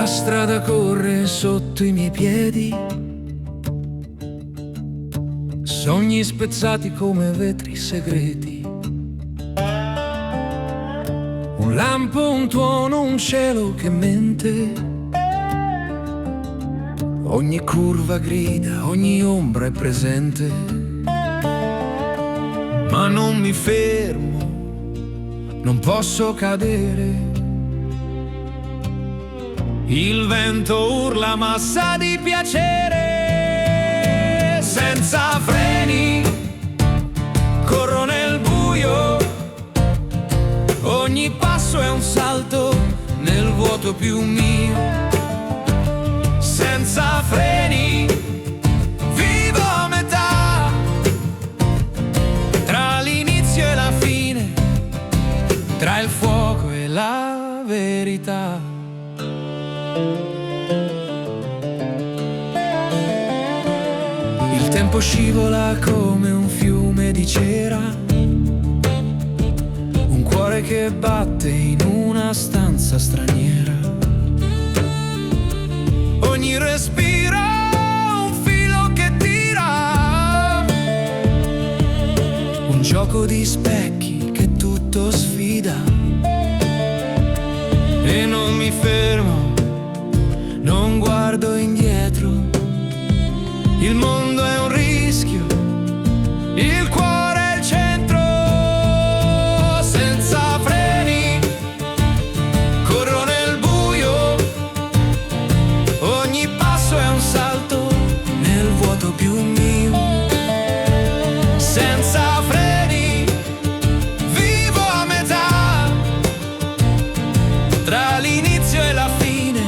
La strada corre sotto i miei piedi, sogni spezzati come vetri segreti. Un lampo, un tuono, un cielo che mente. Ogni curva grida, ogni ombra è presente. Ma non mi fermo, non posso cadere. Il vento urla ma sa di piacere. Senza freni, corro nel buio. Ogni passo è un salto nel vuoto più mio. Senza freni, vivo a metà, tra l'inizio e la fine, tra il fuoco e la verità. Il tempo scivola come un fiume di cera, un cuore che batte in una stanza straniera. Ogni respiro un filo che tira, un gioco di specchi che tutto sfida. E non mi fermo, non guardo indietro. Il mondo è un rischio, il cuore è il centro. Senza freni, corro nel buio. Ogni passo è un salto nel vuoto più mio. Senza freni, vivo a metà, tra l'inizio e la fine,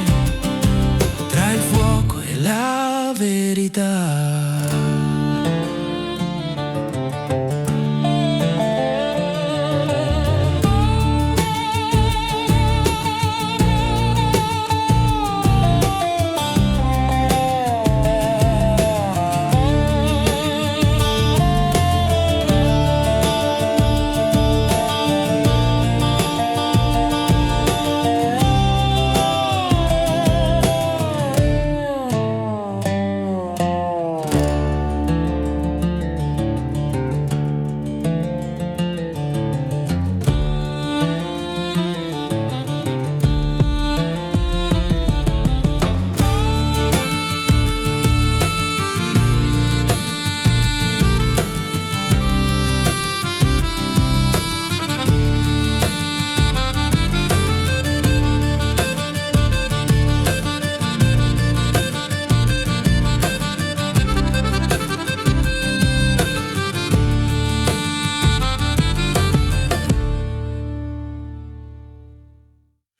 tra il fuoco e la verità.